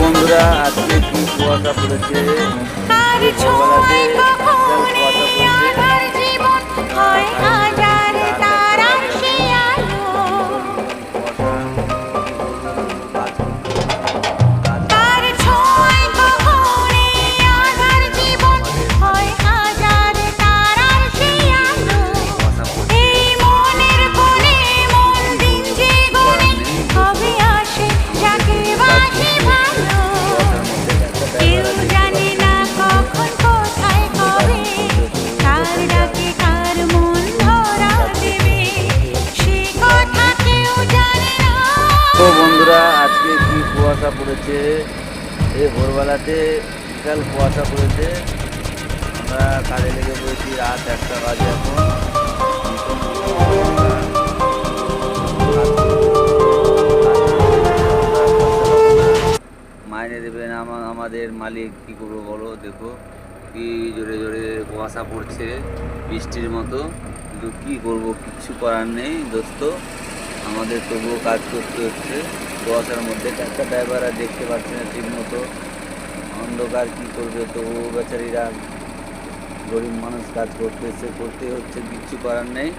বন্ধুরা, আজকে কি কুয়াশা পড়েছে, ভোরবেলাতে বিশাল কুয়াশা পড়েছে। এই ভোরবেলাতে বিশাল কুয়াশা পড়েছে। আমরা কাজে লেগে পড়েছি, রাত 1টা বাজে এখন। মাইনে দেবেন আমাদের মালিক, কি করবো বলো? দেখো কি জোরে জোরে কুয়াশা পড়ছে, বৃষ্টির মতো। কিন্তু কি করবো, কিচ্ছু করার নেই দোস্ত, আমাদের তবুও কাজ করতে হচ্ছে কুয়াশার মধ্যে। একটা ড্রাইভার আর দেখতে পাচ্ছে না ঠিক মতো, অন্ধকার, কি করবে? তবুও বেচারিরা গরিব মানুষ কাজ করতেছে, করতে হচ্ছে, কিচ্ছু করার নেই।